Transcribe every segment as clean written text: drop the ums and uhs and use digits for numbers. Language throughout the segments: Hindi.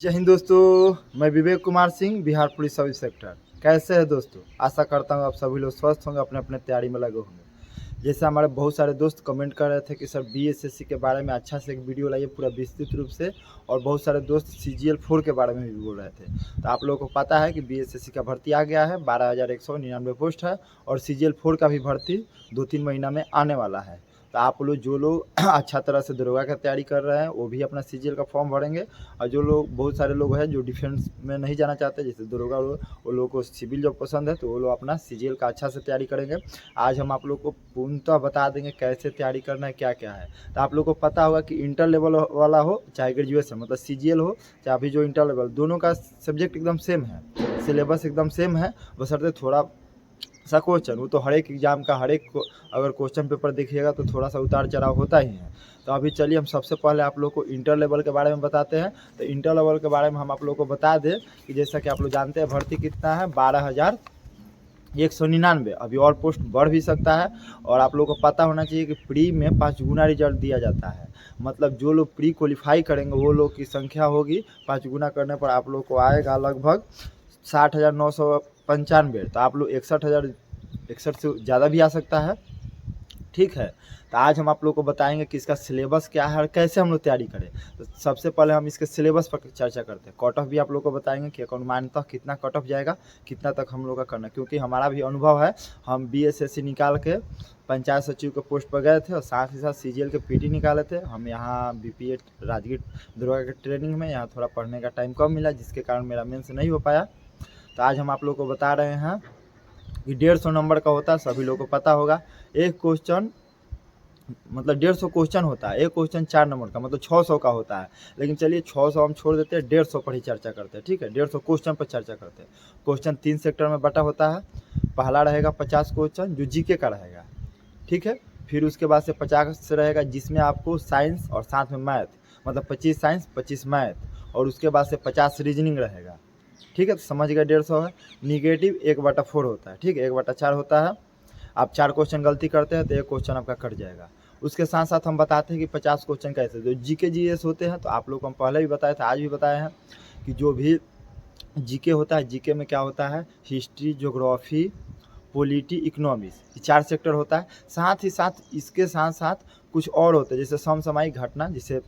जय हिंद दोस्तों, मैं Vivek Kumar Singh, Bihar police sub inspector. कैसे हैं दोस्तों? आशा करता हूँ आप सभी लोग स्वस्थ होंगे, अपने अपने तैयारी में लगे होंगे। जैसे हमारे बहुत सारे दोस्त कमेंट कर रहे थे कि सर बीएसएससी के बारे में अच्छा से एक वीडियो लाइए पूरा विस्तृत रूप से, और बहुत सारे दोस्त सीजीएल 4 के बारे में भी बोल रहे थे। तो आप लोगों को पता है कि बीएसएससी का भर्ती आ गया है, 12,199 पोस्ट है, और सीजीएल 4 का भी भर्ती 2-3 महीना में आने वाला है। तो आप लोग जो लोग अच्छा तरह से दरोगा की तैयारी कर रहे हैं वो भी अपना सीजीएल का फॉर्म भरेंगे, और जो लोग बहुत सारे लोग हैं जो डिफेंस में नहीं जाना चाहते, जैसे दरोगा लोग, वो लोग को सिविल जॉब पसंद है, तो वो लोग अपना सीजीएल का अच्छा से तैयारी करेंगे। आज हम आप लोग को पूर्णतः बता देंगे कैसे तैयारी करना है, क्या क्या है। तो आप लोग को पता होगा कि इंटर लेवल वाला हो चाहे ग्रेजुएशन, मतलब सीजीएल हो चाहे अभी जो इंटर लेवल, दोनों का सब्जेक्ट एकदम सेम है, सिलेबस एकदम सेम है। बशर्ते थोड़ा सा क्वेश्चन, वो तो हर एक एग्जाम का अगर क्वेश्चन पेपर देखिएगा तो थोड़ा सा उतार चढ़ाव होता ही है। तो अभी चलिए हम सबसे पहले आप लोग को इंटर लेवल के बारे में बताते हैं। तो इंटर लेवल के बारे में हम आप लोग को बता दें कि जैसा कि आप लोग जानते हैं भर्ती कितना है, 12,199। अभी और पोस्ट बढ़ भी सकता है। और आप लोग को पता होना चाहिए कि प्री में 5 गुना रिजल्ट दिया जाता है, मतलब जो लोग प्री क्वालिफाई करेंगे वो लोग की संख्या होगी 5 गुना करने पर आप लोग को आएगा लगभग 60,995। तो आप लोग 61 से ज़्यादा भी आ सकता है, ठीक है। तो आज हम आप लोग को बताएंगे कि इसका सिलेबस क्या है और कैसे हम लोग तैयारी करें। तो सबसे पहले हम इसके सिलेबस पर चर्चा करते हैं। कट ऑफ भी आप लोग को बताएंगे कि अनुमानतः कितना कट ऑफ जाएगा, कितना तक हम लोग का करना, क्योंकि हमारा भी अनुभव है। हम बीएसएससी निकाल के पंचायत सचिव के पोस्ट पर गए थे, और साथ ही साथ सीजीएल के पीटी निकाले थे। हम यहाँ बीपीए राजगीर दरोगा के ट्रेनिंग में यहाँ थोड़ा पढ़ने का टाइम कम मिला, जिसके कारण मेरा मेंस नहीं हो पाया। तो आज हम आप लोग को बता रहे हैं कि 150 नंबर का होता है, सभी लोगों को पता होगा। एक क्वेश्चन मतलब 150 क्वेश्चन होता है, एक क्वेश्चन 4 नंबर का, मतलब 600 का होता है। लेकिन चलिए 600 हम छोड़ देते हैं, 150 पर ही चर्चा करते हैं, ठीक है। 150 क्वेश्चन पर चर्चा करते हैं। क्वेश्चन 3 सेक्टर में बटा होता है। पहला रहेगा 50 क्वेश्चन जो जीके का रहेगा, ठीक है। फिर उसके बाद से 50 रहेगा जिसमें आपको साइंस और साथ में मैथ, मतलब 25 साइंस 25 मैथ, और उसके बाद से 50 रीजनिंग रहेगा, ठीक है। तो समझ गए 150 है। निगेटिव 1/4 होता है, ठीक है, 1/4 होता है। आप 4 क्वेश्चन गलती करते हैं तो एक क्वेश्चन आपका कट जाएगा। उसके साथ साथ हम बताते हैं कि 50 क्वेश्चन कैसे, जो जीके जीएस होते हैं, तो आप लोग को हम पहले भी बताए थे, आज भी बताए हैं कि जो भी जीके होता है, जीके में क्या होता है, हिस्ट्री, ज्योग्राफी, पॉलिटी, इकोनॉमिक्स, ये 4 सेक्टर होता है। साथ ही साथ इसके साथ साथ कुछ और होते हैं, जैसे समसामयिक घटना, जिसे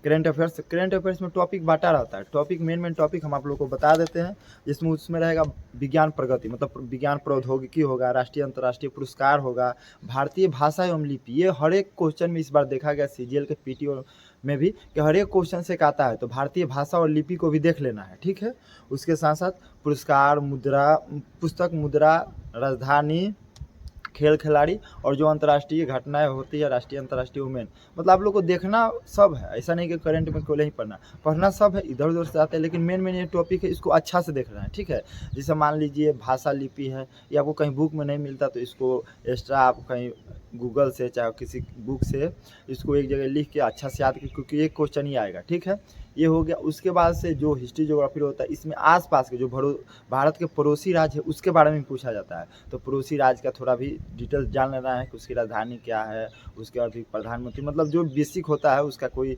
करेंट अफेयर्स में टॉपिक बांटा रहता है। टॉपिक मेन टॉपिक हम आप लोग को बता देते हैं, जिसमें उसमें रहेगा विज्ञान प्रगति, मतलब विज्ञान प्रौद्योगिकी होगा, राष्ट्रीय अंतर्राष्ट्रीय पुरस्कार होगा, भारतीय भाषा एवं लिपि। ये हर एक क्वेश्चन में इस बार देखा गया सीजीएल के पीटी में भी कि हर एक क्वेश्चन से आता है, तो भारतीय भाषा और लिपि को भी देख लेना है, ठीक है। उसके साथ साथ पुरस्कार, मुद्रा, पुस्तक मुद्रा, राजधानी, खेल खिलाड़ी, और जो अंतर्राष्ट्रीय घटनाएं होती है, राष्ट्रीय अंतर्राष्ट्रीय वुमेन, मतलब आप लोग को देखना सब है। ऐसा नहीं कि करंट में केवल ही पढ़ना सब है, इधर उधर से आते हैं, लेकिन मेन ये टॉपिक है, इसको अच्छा से देखना है, ठीक है। जैसे मान लीजिए भाषा लिपि है, ये आपको कहीं बुक में नहीं मिलता, तो इसको एक्स्ट्रा आप कहीं गूगल से चाहे किसी बुक से इसको एक जगह लिख के अच्छा से याद, क्योंकि एक क्वेश्चन ही आएगा, ठीक है। ये हो गया। उसके बाद से जो हिस्ट्री ज्योग्राफी होता है, इसमें आसपास के जो भारत के पड़ोसी राज्य है उसके बारे में पूछा जाता है। तो पड़ोसी राज्य का थोड़ा भी डिटेल्स जान लेना है कि उसकी राजधानी क्या है, उसके बाद फिर प्रधानमंत्री, मतलब जो बेसिक होता है उसका, कोई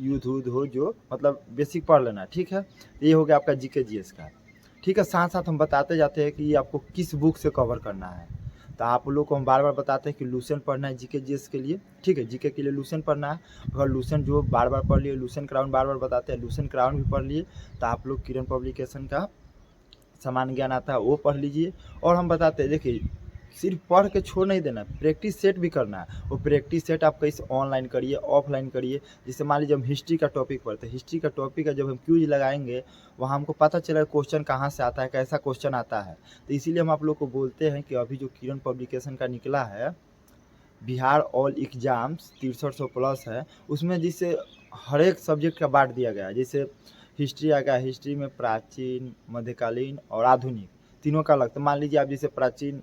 युद्ध हो जो, मतलब बेसिक पढ़ लेना है, ठीक है। ये हो गया आपका जीके जीएस का, ठीक है। साथ साथ हम बताते जाते हैं कि ये आपको किस बुक से कवर करना है। तो आप लोग को हम बार बार बताते हैं कि लूसेंट पढ़ना है जीके जीएस के लिए, ठीक है। जीके के लिए लूसेंट पढ़ना है। अगर लूसेंट जो बार बार पढ़ लिए, लूसेंट क्राउन बार बार बताते हैं, लूसेंट क्राउन भी पढ़ लिए, तो आप लोग किरण पब्लिकेशन का सामान्य ज्ञान आता है वो पढ़ लीजिए। और हम बताते हैं, देखिए सिर्फ पढ़ के छोड़ नहीं देना, प्रैक्टिस सेट भी करना है। वो प्रैक्टिस सेट आप कैसे ऑनलाइन करिए, ऑफलाइन करिए। जैसे मान लीजिए हम हिस्ट्री का टॉपिक पढ़ते हैं, हिस्ट्री का टॉपिक है, जब हम क्यूज लगाएंगे वहाँ हमको पता चलेगा क्वेश्चन कहाँ से आता है, कैसा क्वेश्चन आता है। तो इसीलिए हम आप लोग को बोलते हैं कि अभी जो किरण पब्लिकेशन का निकला है बिहार ऑल एग्जाम्स 6300 प्लस है, उसमें जिससे हर एक सब्जेक्ट का बांट दिया गया है। जैसे हिस्ट्री आ गया, हिस्ट्री में प्राचीन, मध्यकालीन और आधुनिक तीनों का लगता है। मान लीजिए आप जैसे प्राचीन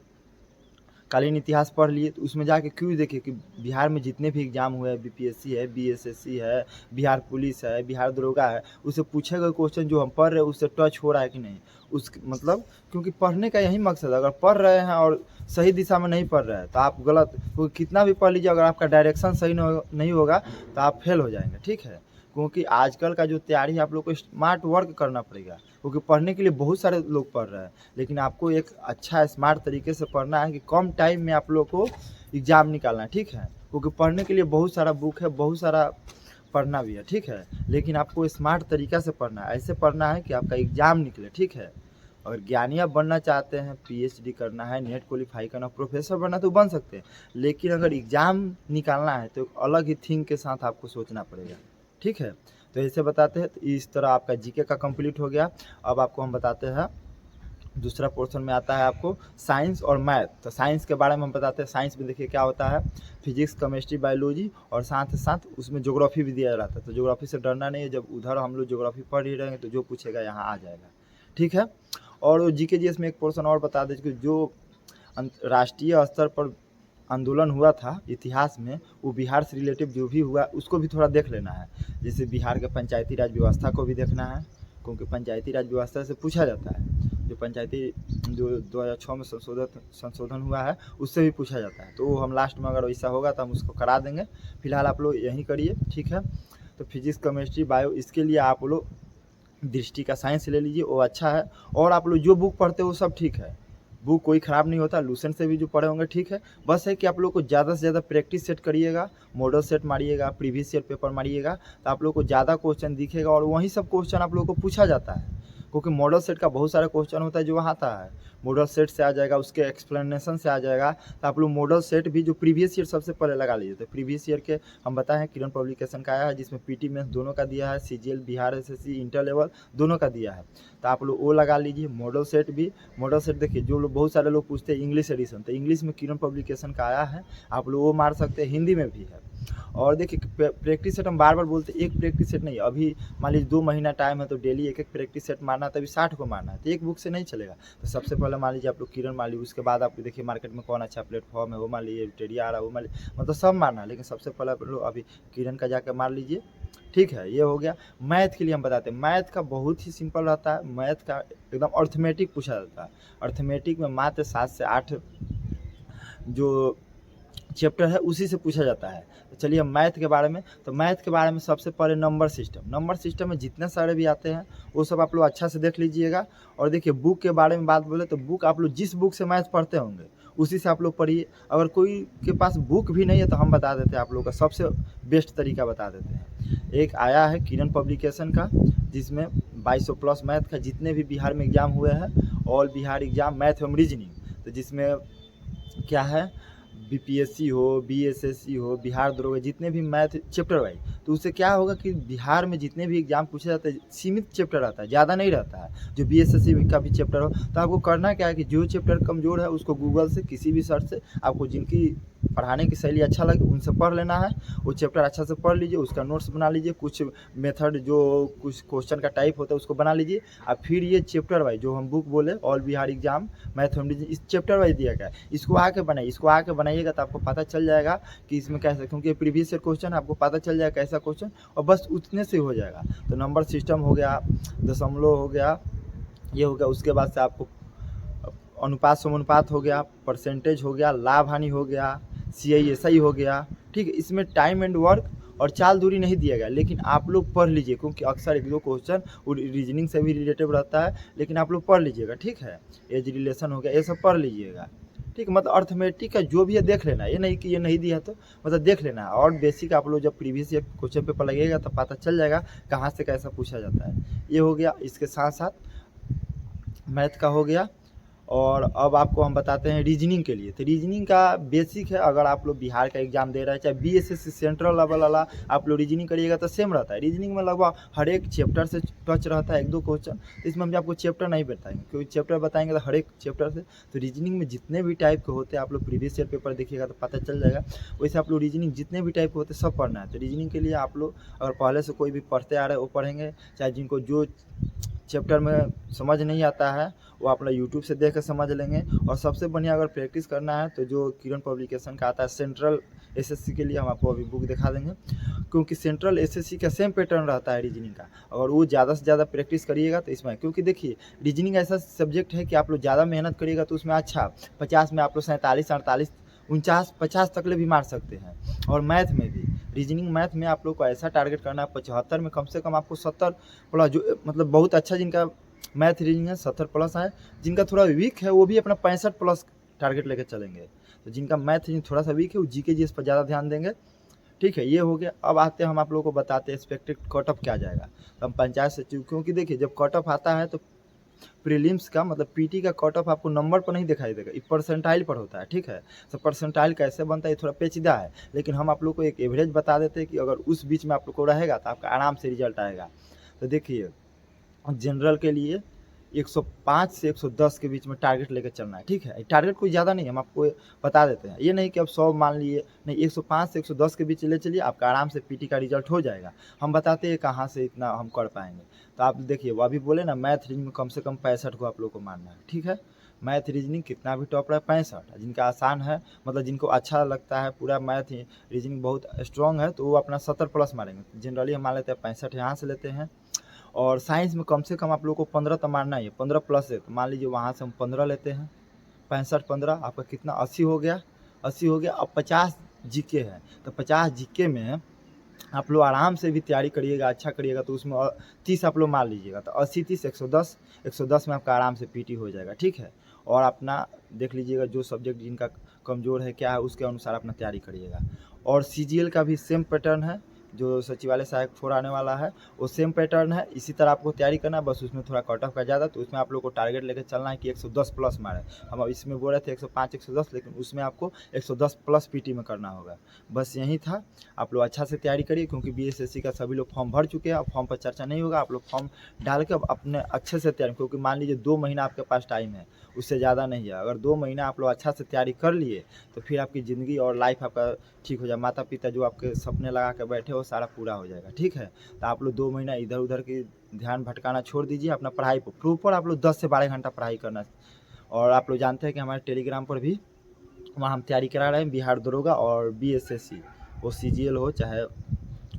कालीन इतिहास पढ़ लिए, तो उसमें जाके क्यों देखिए कि बिहार में जितने भी एग्जाम हुए हैं, बीपीएससी है, बीएसएससी है, बिहार पुलिस है, बिहार दरोगा है, उससे पूछे गए क्वेश्चन जो हम पढ़ रहे हैं उससे टच हो रहा है कि नहीं। उस मतलब क्योंकि पढ़ने का यही मकसद है। अगर पढ़ रहे हैं और सही दिशा में नहीं पढ़ रहे हैं तो आप गलत, क्योंकि कितना भी पढ़ लीजिए, अगर आपका डायरेक्शन सही नहीं होगा तो आप फेल हो जाएंगे, ठीक है। क्योंकि आजकल का जो तैयारी है आप लोग को स्मार्ट वर्क करना पड़ेगा, क्योंकि पढ़ने के लिए बहुत सारे लोग पढ़ रहे हैं, लेकिन आपको एक अच्छा स्मार्ट तरीके से पढ़ना है कि कम टाइम में आप लोग को एग्ज़ाम निकालना है, ठीक है। क्योंकि पढ़ने के लिए बहुत सारा बुक है, बहुत सारा पढ़ना भी है, ठीक है, लेकिन आपको स्मार्ट तरीक़ा से पढ़ना है, ऐसे पढ़ना है कि आपका एग्ज़ाम निकले, ठीक है। अगर ज्ञानी आप बनना चाहते हैं, पीएचडी करना है, नेट क्वालिफाई करना, प्रोफेसर बनना तो बन सकते हैं, लेकिन अगर एग्ज़ाम निकालना है तो अलग ही थिंक के साथ आपको सोचना पड़ेगा, ठीक है। तो ऐसे बताते हैं, तो इस तरह आपका जीके का कंप्लीट हो गया। अब आपको हम बताते हैं दूसरा पोर्शन में आता है आपको साइंस और मैथ। तो साइंस के बारे में हम बताते हैं। साइंस में देखिए क्या होता है, फिजिक्स, केमिस्ट्री, बायोलॉजी और साथ ही साथ उसमें ज्योग्राफी भी दिया रहता है। तो ज्योग्राफी से डरना नहीं है, जब उधर हम लोग ज्योग्राफी पढ़ ही रहेंगे तो जो पूछेगा यहाँ आ जाएगा, ठीक है। और जीके जीएस में एक पोर्शन और बता दें कि जो राष्ट्रीय स्तर पर आंदोलन हुआ था इतिहास में, वो बिहार से रिलेटिव जो भी हुआ उसको भी थोड़ा देख लेना है। जैसे बिहार के पंचायती राज व्यवस्था को भी देखना है, क्योंकि पंचायती राज व्यवस्था से पूछा जाता है। जो पंचायती जो 2006 में संशोधन हुआ है उससे भी पूछा जाता है। तो हम लास्ट में अगर ऐसा होगा तो हम उसको करा देंगे। फिलहाल आप लोग यहीं करिए, ठीक है। तो फिजिक्स, केमिस्ट्री, बायो, इसके लिए आप लोग दृष्टि का साइंस ले लीजिए, वो अच्छा है। और आप लोग जो बुक पढ़ते हो वो सब ठीक है, बुक कोई ख़राब नहीं होता, लूसेंट से भी जो पढ़े होंगे ठीक है। बस है कि आप लोग को ज़्यादा से ज़्यादा प्रैक्टिस सेट करिएगा, मॉडल सेट मारिएगा, प्रीवियस ईयर पेपर मारिएगा, तो आप लोग को ज़्यादा क्वेश्चन दिखेगा और वहीं सब क्वेश्चन आप लोग को पूछा जाता है। क्योंकि मॉडल सेट का बहुत सारा क्वेश्चन होता है जो वहाँ आता है, मॉडल सेट से आ जाएगा, उसके एक्सप्लेनेशन से आ जाएगा। तो आप लोग मॉडल सेट भी जो प्रीवियस ईयर सबसे पहले लगा लीजिए। तो प्रीवियस ईयर के हम बताएं किरण पब्लिकेशन का आया है, जिसमें पीटी मेंस दोनों का दिया है, CGL, Bihar SSC, inter level दोनों का दिया है। तो आप लोग वो लगा लीजिए। मॉडल सेट भी, मॉडल सेट देखिए जो लोग, बहुत सारे लोग पूछते हैं इंग्लिश एडिशन, तो इंग्लिश में किरण पब्लिकेशन का आया है, आप लोग वो मार सकते हैं, हिंदी में भी है। और देखिए प्रैक्टिस सेट हम बार बार बोलते हैं, एक प्रैक्टिस सेट नहीं, अभी मान लीजिए 2 महीना टाइम है तो डेली एक एक प्रैक्टिस सेट मारना है, तभी 60 को मारना है, तो एक बुक से नहीं चलेगा। तो सबसे पहले मान लीजिए आप लोग किरण मार लीजिए, उसके बाद आपको देखिए मार्केट में कौन अच्छा प्लेटफॉर्म है वो मान लीजिए, टेरिया आ रहा है वो मान लीजिए, मतलब सब मारना है, लेकिन सबसे पहले आप लोग अभी किरण का जाकर मार लीजिए, ठीक है। ये हो गया। मैथ के लिए हम बताते हैं, मैथ का बहुत ही सिंपल रहता है, मैथ का एकदम अर्थमेटिक पूछा जाता है। अर्थमेटिक में मात्र 7 से 8 जो चैप्टर है उसी से पूछा जाता है। तो चलिए मैथ के बारे में, तो मैथ के बारे में सबसे पहले नंबर सिस्टम में जितने सारे भी आते हैं वो सब आप लोग अच्छा से देख लीजिएगा। और देखिए बुक के बारे में बात बोले तो बुक आप लोग जिस बुक से मैथ पढ़ते होंगे उसी से आप लोग पढ़िए। अगर कोई के पास बुक भी नहीं है तो हम बता देते हैं, आप लोग का सबसे बेस्ट तरीका बता देते हैं। एक आया है किरण पब्लिकेशन का, जिसमें 2200 प्लस मैथ का जितने भी बिहार में एग्जाम हुए हैं, ऑल बिहार एग्जाम मैथ एवं रीजनिंग, तो जिसमें क्या है, बीपीएससी हो, बीएसएससी हो, बिहार दरोगा, जितने भी मैथ चैप्टर वाइज, तो उससे क्या होगा कि बिहार में जितने भी एग्जाम पूछे जाते हैं सीमित चैप्टर रहता है, ज़्यादा नहीं रहता है। जो बीएसएससी का भी चैप्टर हो, तो आपको करना क्या है कि जो चैप्टर कमज़ोर है उसको गूगल से किसी भी सर्च से आपको जिनकी पढ़ाने की शैली अच्छा लगे उनसे पढ़ लेना है। वो चैप्टर अच्छा से पढ़ लीजिए, उसका नोट्स बना लीजिए, कुछ मेथड जो कुछ क्वेश्चन का टाइप होता है उसको बना लीजिए। और फिर ये चैप्टर वाइज जो हम बुक बोले ऑल बिहार एग्जाम मैथ एवं रीजनिंग, इस चैप्टर वाइज दिया गया है, इसको आके बनाइएगा तो आपको पता चल जाएगा कि इसमें कैसे, क्योंकि प्रीवियस ईयर क्वेश्चन आपको पता चल जाएगा कैसा क्वेश्चन, और बस उतने से हो जाएगा। तो नंबर सिस्टम हो गया, दशमलव हो गया, ये हो गया। उसके बाद से आपको अनुपात समानुपात हो गया, परसेंटेज हो गया, लाभ हानि हो गया, CISI हो गया, ठीक है। इसमें टाइम एंड वर्क और चाल दूरी नहीं दिया गया, लेकिन आप लोग पढ़ लीजिए, क्योंकि अक्सर 1-2 क्वेश्चन रीजनिंग से भी रिलेटेड रहता है, लेकिन आप लोग पढ़ लीजिएगा, ठीक है। एज रिलेशन हो गया, ये सब पढ़ लीजिएगा, ठीक। मतलब अर्थमेटिक का जो भी है देख लेना, ये नहीं कि ये नहीं दिया तो मतलब देख लेना। और बेसिक आप लोग जब प्रीवियस ईयर क्वेश्चन पेपर लगेगा तो पता चल जाएगा कहाँ से कैसा पूछा जाता है। ये हो गया। इसके साथ साथ मैथ का हो गया। और अब आपको हम बताते हैं रीजनिंग के लिए। तो रीजनिंग का बेसिक है, अगर आप लोग बिहार का एग्जाम दे रहे हैं, चाहे बीएसएससी सेंट्रल लेवल वाला आप लोग रीजनिंग करिएगा तो सेम रहता है। रीजनिंग में लगभग हर एक चैप्टर से टच रहता है, 1-2 क्वेश्चन। तो इसमें हम आपको चैप्टर नहीं बताएंगे, क्योंकि चैप्टर बताएंगे तो हर एक चैप्टर से। तो रीजनिंग में जितने भी टाइप के होते हैं आप लोग प्रीवियस ईयर पेपर देखिएगा तो पता चल जाएगा। वैसे आप लोग रीजनिंग जितने भी टाइप के होते हैं सब पढ़ना है। तो रीजनिंग के लिए आप लोग अगर पहले से कोई भी पढ़ते आ रहे हैं वो पढ़ेंगे, चाहे जिनको जो चैप्टर में समझ नहीं आता है वो अपना यूट्यूब से देख कर समझ लेंगे। और सबसे बढ़िया अगर प्रैक्टिस करना है तो जो किरण पब्लिकेशन का आता है सेंट्रल एसएससी के लिए, हम आपको अभी बुक दिखा देंगे, क्योंकि सेंट्रल एसएससी का सेम पैटर्न रहता है रीजनिंग का। अगर वो ज़्यादा से ज़्यादा प्रैक्टिस करिएगा तो इसमें, क्योंकि देखिए रीजनिंग ऐसा सब्जेक्ट है कि आप लोग ज़्यादा मेहनत करिएगा तो उसमें अच्छा 50 में आप लोग 47-48 49-50 तक ले भी मार सकते हैं। और मैथ में भी, रीजनिंग मैथ में आप लोग को ऐसा टारगेट करना है 75 में कम से कम आपको 70 प्लस, जो मतलब बहुत अच्छा जिनका मैथ रीजनिंग है 70 प्लस है, जिनका थोड़ा वीक है वो भी अपना 65 प्लस टारगेट लेकर चलेंगे। तो जिनका मैथ रीजनिंग थोड़ा सा वीक है वो जीके जीएस पर ज़्यादा ध्यान देंगे। ठीक है, ये हो गया। अब आते हैं हम आप लोगों को बताते हैं एक्सपेक्टेड कट ऑफ क्या जाएगा। तो हम पंचायत से, क्योंकि देखिए जब कट ऑफ आता है तो प्रीलिम्स का मतलब पीटी का कट ऑफ आपको नंबर पर नहीं दिखाई देगा, ये परसेंटाइल पर होता है। ठीक है, तो परसेंटाइल कैसे बनता है ये थोड़ा पेचीदा है, लेकिन हम आप लोग को एक एवरेज बता देते हैं कि अगर उस बीच में आप लोग को रहेगा तो आपका आराम से रिजल्ट आएगा। तो देखिए जनरल के लिए 105 से 110 के बीच में टारगेट लेकर चलना है। ठीक है, टारगेट कोई ज़्यादा नहीं है, हम आपको बता देते हैं, ये नहीं कि अब 100 मान लिए, नहीं 105 से 110 के बीच ले चलिए, आपका आराम से पीटी का रिजल्ट हो जाएगा। हम बताते हैं कहाँ से इतना हम कर पाएंगे। तो आप देखिए वो अभी बोले ना मैथ रीजनिंग में कम से कम 65 को आप लोग को मारना है। ठीक है, मैथ रीजनिंग कितना भी टॉप रहा है 65, जिनका आसान है मतलब जिनको अच्छा लगता है पूरा मैथ रीजनिंग बहुत स्ट्रॉन्ग है तो वो अपना 70 प्लस मारेंगे। जनरली हम मान लेते हैं 65 यहाँ से लेते हैं। और साइंस में कम से कम आप लोग को 15 तो मारना ही है, 15 प्लस है, तो मान लीजिए वहाँ से हम 15 लेते हैं, 65-15 आपका कितना 80 हो गया, 80 हो गया। अब 50 जीके है, तो 50 जीके में आप लोग आराम से भी तैयारी करिएगा, अच्छा करिएगा तो उसमें 30 आप लोग मान लीजिएगा, तो 80-30 110, 110 में आपका आराम से पीटी हो जाएगा। ठीक है, और अपना देख लीजिएगा जो सब्जेक्ट जिनका कमज़ोर है क्या है उसके अनुसार अपना तैयारी करिएगा। और सीजीएल का भी सेम पैटर्न है, जो सचिवालय सहायक 4 आने वाला है वो सेम पैटर्न है, इसी तरह आपको तैयारी करना है, बस उसमें थोड़ा कट ऑफ का ज़्यादा, तो उसमें आप लोग को टारगेट लेकर चलना है कि 110 प्लस मारे। हम अब इसमें बोल रहे थे 105 110, लेकिन उसमें आपको 110 प्लस पीटी में करना होगा। बस यही था, आप लोग अच्छा से तैयारी करिए, क्योंकि बीएसएससी का सभी लोग फॉर्म भर चुके हैं, अब फॉर्म पर चर्चा नहीं होगा, आप लोग फॉर्म डाल के अब अपने अच्छे से तैयारी, क्योंकि मान लीजिए 2 महीना आपके पास टाइम है, उससे ज़्यादा नहीं है। अगर 2 महीना आप लोग अच्छा से तैयारी कर लिए तो फिर आपकी ज़िंदगी और लाइफ आपका ठीक हो जाए, माता पिता जो आपके सपने लगा के बैठे हो सारा पूरा हो जाएगा। ठीक है, तो आप लोग 2 महीना इधर उधर की ध्यान भटकाना छोड़ दीजिए, अपना पढ़ाई पर प्रॉपर आप लोग 10 से 12 घंटा पढ़ाई करना। और आप लोग जानते हैं कि हमारे टेलीग्राम पर भी वहाँ हम तैयारी करा रहे हैं, बिहार दरोगा और बीएसएससी, वो सीजीएल हो चाहे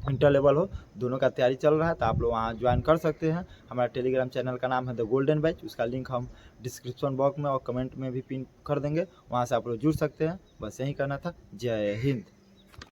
इंटर लेवल हो, दोनों का तैयारी चल रहा है, तो आप लोग वहाँ ज्वाइन कर सकते हैं। हमारा टेलीग्राम चैनल का नाम है द गोल्डन बैच, उसका लिंक हम डिस्क्रिप्शन बॉक्स में और कमेंट में भी पिन कर देंगे, वहाँ से आप लोग जुड़ सकते हैं। बस यही करना था। जय हिंद।